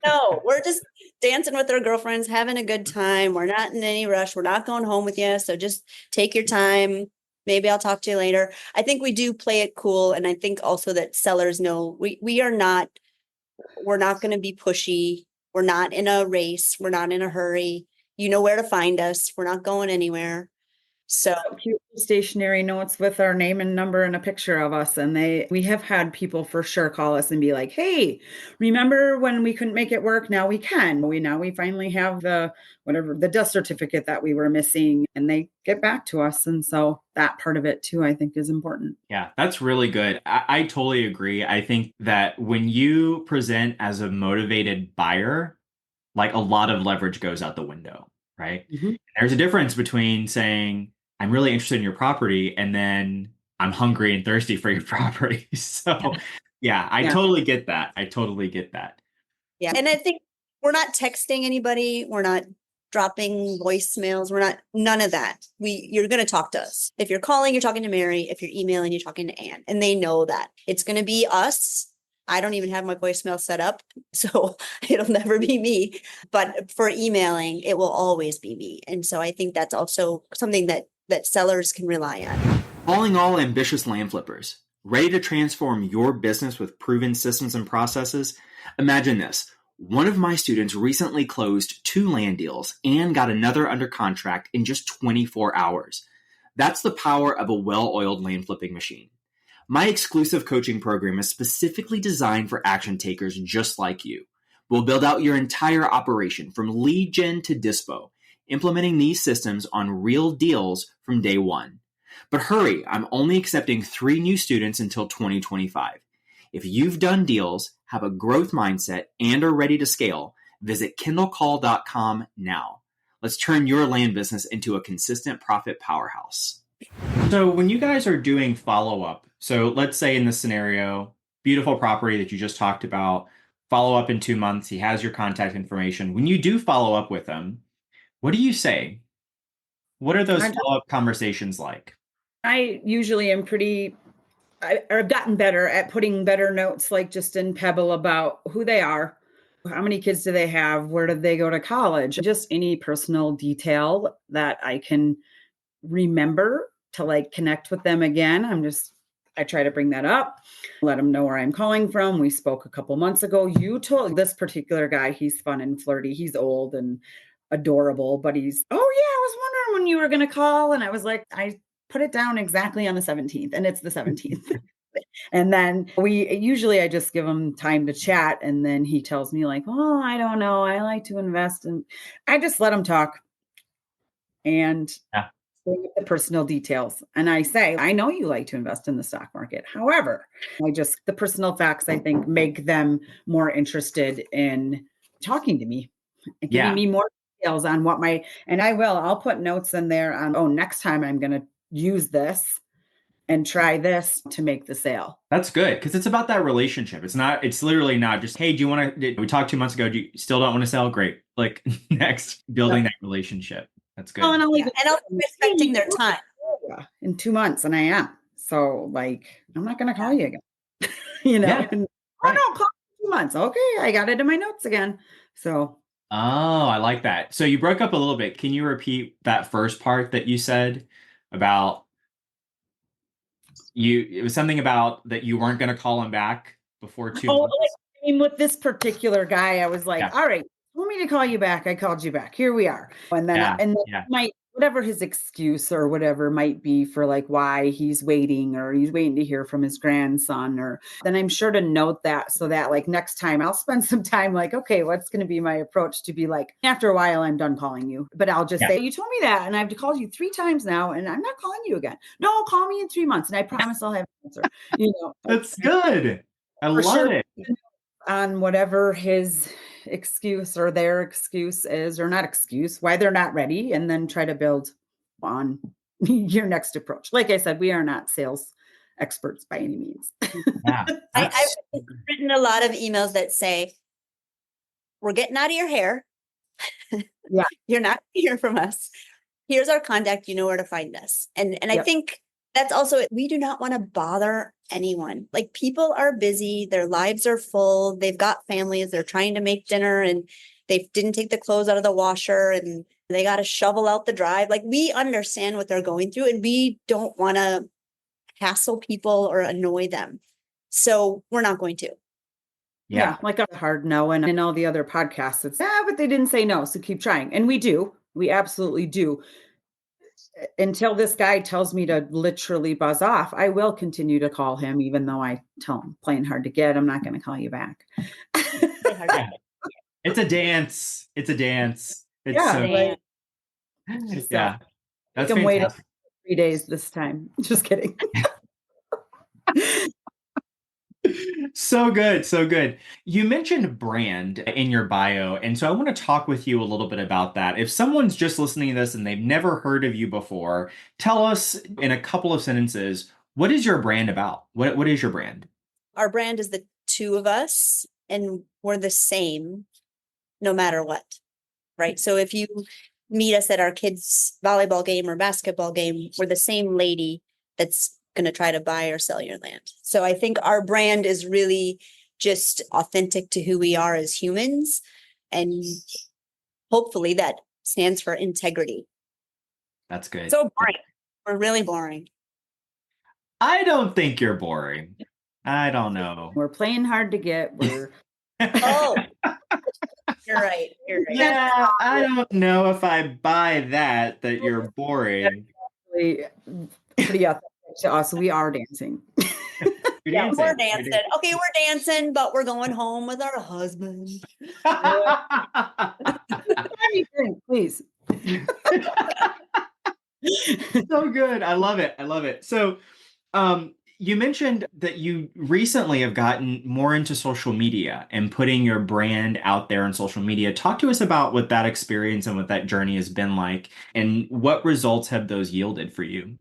No, we're just dancing with our girlfriends, having a good time. We're not in any rush. We're not going home with you. So just take your time. Maybe I'll talk to you later. I think we do play it cool. And I think also that sellers know we're not going to be pushy. We're not in a race. We're not in a hurry. You know where to find us. We're not going anywhere. So cute stationery notes with our name and number and a picture of us. And we have had people for sure call us and be like, hey, remember when we couldn't make it work? Now we can. We finally have the death certificate that we were missing, and they get back to us. And so that part of it too, I think, is important. Yeah, that's really good. I totally agree. I think that when you present as a motivated buyer, like a lot of leverage goes out the window. right? Mhm. There's a difference between saying, I'm really interested in your property, and then I'm hungry and thirsty for your property. So, yeah, I Yeah. totally get that. I totally get that. Yeah. And I think we're not texting anybody. We're not dropping voicemails. We're not, none of that. You're going to talk to us. If you're calling, you're talking to Mary. If you're emailing, you're talking to Ann. And they know that it's going to be us. I don't even have my voicemail set up, so it'll never be me. But for emailing, it will always be me. And so I think that's also something that sellers can rely on. Calling all ambitious land flippers, ready to transform your business with proven systems and processes? Imagine this. One of my students recently closed 2 land deals and got another under contract in just 24 hours. That's the power of a well-oiled land flipping machine. My exclusive coaching program is specifically designed for action takers just like you. We'll build out your entire operation from lead gen to dispo, implementing these systems on real deals from day one. But hurry, I'm only accepting 3 new students until 2025. If you've done deals, have a growth mindset, and are ready to scale, visit kindlecall.com now. Let's turn your land business into a consistent profit powerhouse. So when you guys are doing follow-up, so let's say in this scenario, beautiful property that you just talked about, follow up in 2 months, he has your contact information. When you do follow up with him, what do you say? What are those follow-up conversations like? I usually am I've gotten better at putting better notes, like just in Pebble, about who they are, how many kids do they have, where did they go to college, just any personal detail that I can remember to like connect with them again. I try to bring that up, let them know where I'm calling from. We spoke a couple months ago. You told this particular guy, he's fun and flirty. He's old and adorable, but oh yeah, I was wondering when you were going to call. And I was like, I put it down exactly on the 17th, and it's the 17th. And then I just give him time to chat. And then he tells me like, oh, I don't know. I like to invest. And I just let him talk. And bring up the personal details. And I say, I know you like to invest in the stock market. However, the personal facts, I think, make them more interested in talking to me and giving me more details on I'll put notes in there on, next time I'm going to use this and try this to make the sale. That's good, because it's about that relationship. It's literally not just, hey, we talked 2 months ago, do you still don't want to sell? Great. Like next, building that relationship. That's good. And also respecting their time. In 2 months, and I am. So like, I'm not going to call you again. No, call in 2 months. Okay, I got it in my notes again. So. Oh, I like that. So you broke up a little bit. Can you repeat that first part that you said about it was something about that you weren't going to call him back before 2 months? With this particular guy, I was like, all right, you want me to call you back? I called you back. Here we are. And then, whatever his excuse or whatever might be for like why he's waiting to hear from his grandson, or then I'm sure to note that, so that like next time I'll spend some time like, okay, what's going to be my approach to be like, after a while, I'm done calling you, but I'll just say, you told me that, and I have to call you 3 times now, and I'm not calling you again. No, call me in 3 months, and I promise I'll have an answer. That's good. I love it. On whatever his excuse or their excuse is, or not excuse, why they're not ready, and then try to build on your next approach. Like I said, we are not sales experts by any means. I've written a lot of emails that say, we're getting out of your hair. Yeah. You're not hearing from us. Here's our contact. You know where to find us. And I think that's also, we do not want to bother anyone. Like, people are busy, their lives are full, they've got families, they're trying to make dinner, and they didn't take the clothes out of the washer, and they got to shovel out the drive. Like, we understand what they're going through, and we don't want to hassle people or annoy them. So we're not going to. Yeah, like a hard no. And in all the other podcasts, it's, but they didn't say no, so keep trying. And we do. We absolutely do. Until this guy tells me to literally buzz off, I will continue to call him, even though I tell him playing hard to get, I'm not going to call you back. It's a dance. It's a dance. It's yeah. That's I'm waiting 3 days this time. Just kidding. So good, so good. You mentioned brand in your bio, and so I want to talk with you a little bit about that. If someone's just listening to this and they've never heard of you before, tell us in a couple of sentences, what is your brand about? What is your brand? Our brand is the two of us, and we're the same no matter what, right? So if you meet us at our kids' volleyball game or basketball game, we're the same lady that's going to try to buy or sell your land. So I think our brand is really just authentic to who we are as humans. And hopefully that stands for integrity. That's good. So boring. We're really boring. I don't think you're boring. I don't know. We're playing hard to get. We're Oh, you're right. You're right. Yeah, I don't know if I buy that you're boring. really pretty authentic to us. We are dancing. You're Yeah, we're dancing. dancing. Okay, we're dancing, but we're going home with our husband. Anything, please. So good. I love it. I love it. So, you mentioned that you recently have gotten more into social media and putting your brand out there on social media. Talk to us about what that experience and what that journey has been like, and what results have those yielded for you?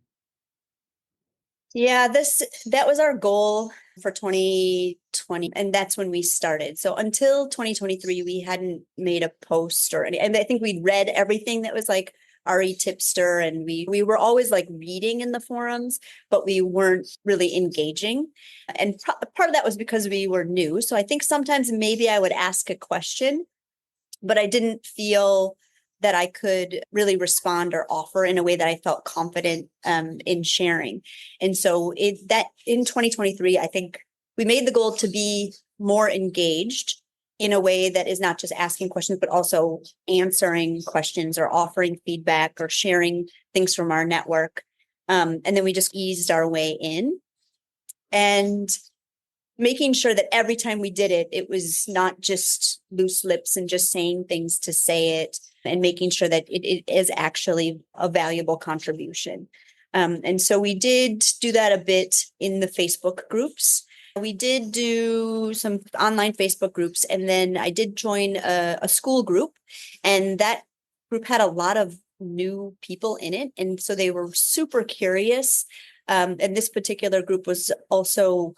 Yeah, that was our goal for 2020, and that's when we started. So until 2023, we hadn't made a post or any, and I think we'd read everything that was like RE Tipster, and we were always like reading in the forums, but we weren't really engaging. And part of that was because we were new. So I think sometimes maybe I would ask a question, but I didn't feel that I could really respond or offer in a way that I felt confident in sharing. And so that in 2023, I think we made the goal to be more engaged in a way that is not just asking questions, but also answering questions or offering feedback or sharing things from our network. And then we just eased our way in. And making sure that every time we did it, it was not just loose lips and just saying things to say it, and making sure that it is actually a valuable contribution. And so we did do that a bit in the Facebook groups. We did do some online Facebook groups, and then I did join a school group, and that group had a lot of new people in it. And so they were super curious. And this particular group was also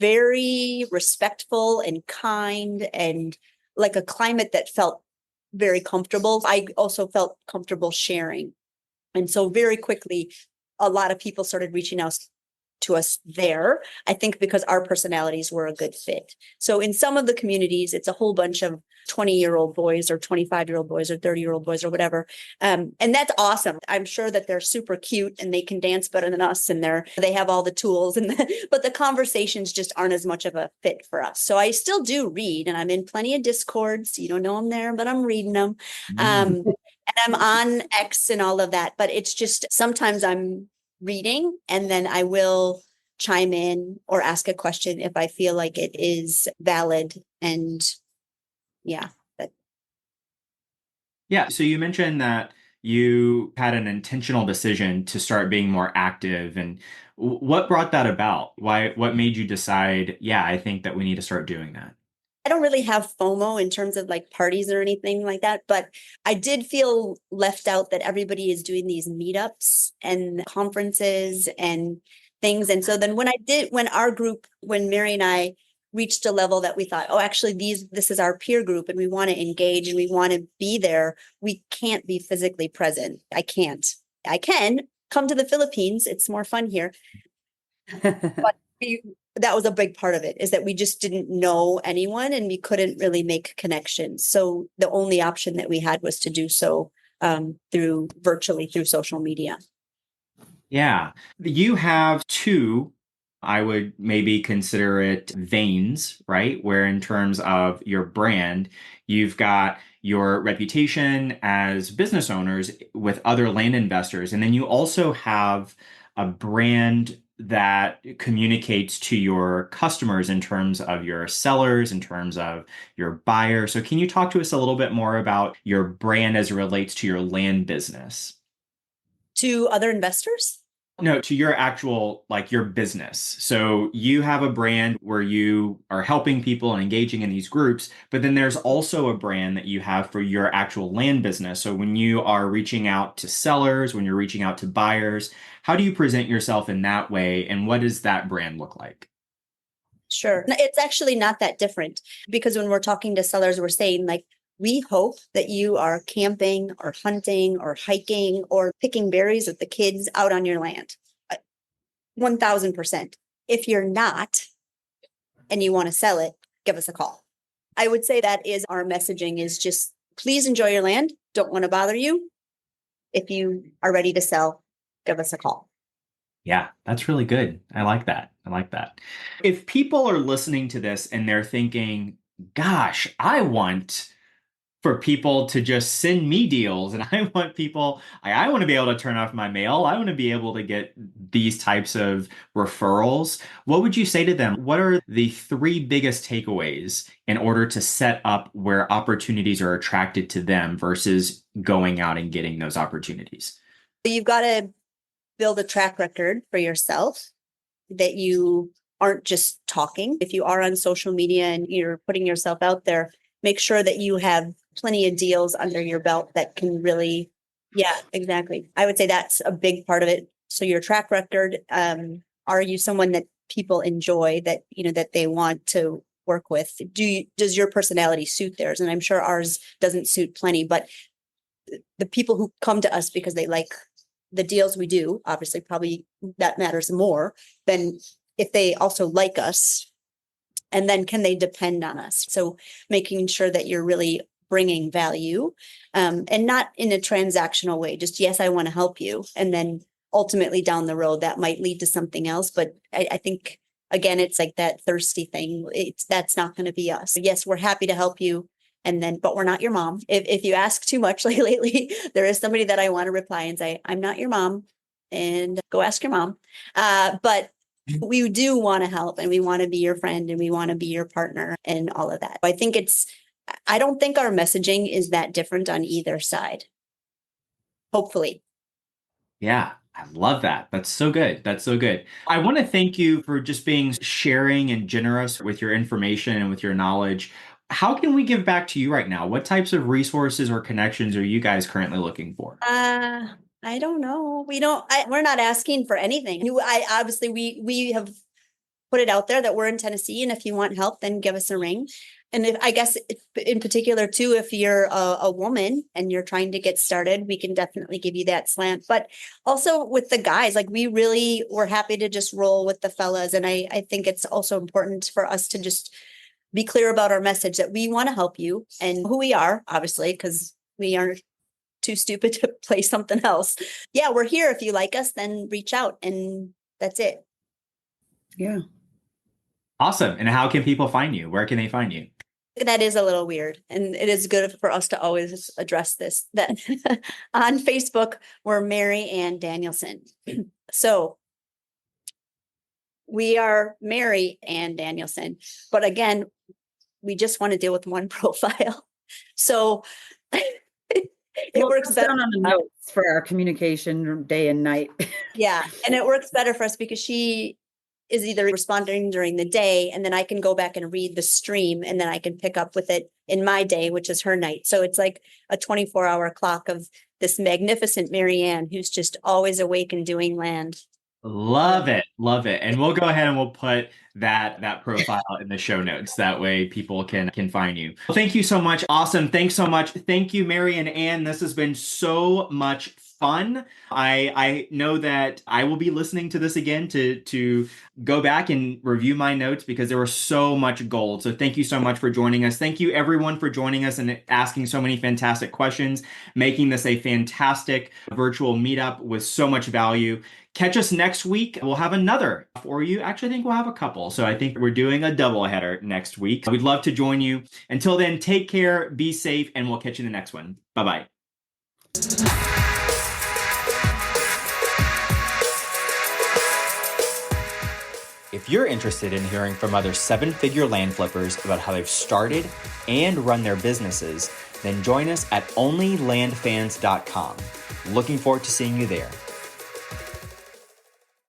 very respectful and kind, and like a climate that felt very comfortable. I also felt comfortable sharing. And so very quickly, a lot of people started reaching out to us there, I think because our personalities were a good fit. So in some of the communities, it's a whole bunch of 20-year-old boys or 25-year-old boys or 30-year-old boys or whatever. And that's awesome. I'm sure that they're super cute and they can dance better than us, and they have all the tools, but the conversations just aren't as much of a fit for us. So I still do read, and I'm in plenty of Discords. You don't know I'm there, but I'm reading them. And I'm on X and all of that, but it's just sometimes I'm reading, and then I will chime in or ask a question if I feel like it is valid. And yeah. Yeah. So you mentioned that you had an intentional decision to start being more active, and what brought that about? What made you decide, yeah, I think that we need to start doing that? I don't really have FOMO in terms of like parties or anything like that, but I did feel left out that everybody is doing these meetups and conferences and things. And so then when Mary and I reached a level that we thought, oh, actually this is our peer group and we want to engage and we want to be there, we can't be physically present. I can come to the Philippines. It's more fun here. But that was a big part of it, is that we just didn't know anyone and we couldn't really make connections. So the only option that we had was to do so virtually through social media. Yeah. You have two, I would maybe consider it veins, right? Where in terms of your brand, you've got your reputation as business owners with other land investors. And then you also have a brand that communicates to your customers in terms of your sellers, in terms of your buyers. So can you talk to us a little bit more about your brand as it relates to your land business? To other investors? No, to your actual, like your business. So you have a brand where you are helping people and engaging in these groups, but then there's also a brand that you have for your actual land business. So when you are reaching out to sellers, when you're reaching out to buyers, how do you present yourself in that way? And what does that brand look like? Sure. It's actually not that different because when we're talking to sellers, we're saying like, we hope that you are camping or hunting or hiking or picking berries with the kids out on your land. 1000%. If you're not and you want to sell it, give us a call. I would say that is our messaging is just please enjoy your land. Don't want to bother you. If you are ready to sell, give us a call. Yeah, that's really good. I like that. I like that. If people are listening to this and they're thinking, gosh, I want for people to just send me deals and I want people, I want to be able to turn off my mail. I want to be able to get these types of referrals. What would you say to them? What are the three biggest takeaways in order to set up where opportunities are attracted to them versus going out and getting those opportunities? You've got to build a track record for yourself that you aren't just talking. If you are on social media and you're putting yourself out there, make sure that you have plenty of deals under your belt that can really, yeah, exactly. I would say that's a big part of it. So your track record, are you someone that people enjoy, that, you know, that they want to work with? Does your personality suit theirs? And I'm sure ours doesn't suit plenty, but the people who come to us because they like the deals we do, obviously probably that matters more than if they also like us. And then can they depend on us? So making sure that you're really bringing value, and not in a transactional way, just, yes, I want to help you. And then ultimately down the road, that might lead to something else. But I think, again, it's like that thirsty thing. That's not going to be us. Yes, we're happy to help you. And then, but we're not your mom. If you ask too much, like lately, there is somebody that I want to reply and say, I'm not your mom, and go ask your mom. But we do want to help, and we want to be your friend, and we want to be your partner, and all of that. I don't think our messaging is that different on either side. Hopefully. Yeah, I love that. That's so good. That's so good. I want to thank you for just being sharing and generous with your information and with your knowledge. How can we give back to you right now? What types of resources or connections are you guys currently looking for? I don't know. We're not asking for anything. Obviously we have put it out there that we're in Tennessee, and if you want help, then give us a ring. And I guess in particular too, if you're a woman and you're trying to get started, we can definitely give you that slant. But also with the guys, like we're happy to just roll with the fellas. And I think it's also important for us to just be clear about our message that we want to help you and who we are, obviously, because we aren't too stupid to play something else. Yeah, we're here. If you like us, then reach out, and that's it. Yeah. Awesome. And how can people find you? Where can they find you? That is a little weird. And it is good for us to always address this. That on Facebook, we're Mary Ann Danielson. So we are Mary Ann Danielson. But again, we just want to deal with one profile. So it works better on the notes for our communication day and night. Yeah. And it works better for us because she is either responding during the day, and then I can go back and read the stream, and then I can pick up with it in my day, which is her night. So it's like a 24-hour clock of this magnificent Mary Ann who's just always awake and doing land. Love it. Love it. And we'll go ahead and we'll put that profile in the show notes. That way people can find you. Thank you so much. Awesome. Thanks so much. Thank you, Mary and Ann. This has been so much fun. I know that I will be listening to this again to go back and review my notes because there was so much gold. So thank you so much for joining us. Thank you everyone for joining us and asking so many fantastic questions, making this a fantastic virtual meetup with so much value. Catch us next week. We'll have another for you. Actually, I think we'll have a couple. So I think we're doing a double header next week. We'd love to join you. Until then, take care, be safe, and we'll catch you in the next one. Bye-bye. If you're interested in hearing from other seven-figure land flippers about how they've started and run their businesses, then join us at onlylandfans.com. Looking forward to seeing you there.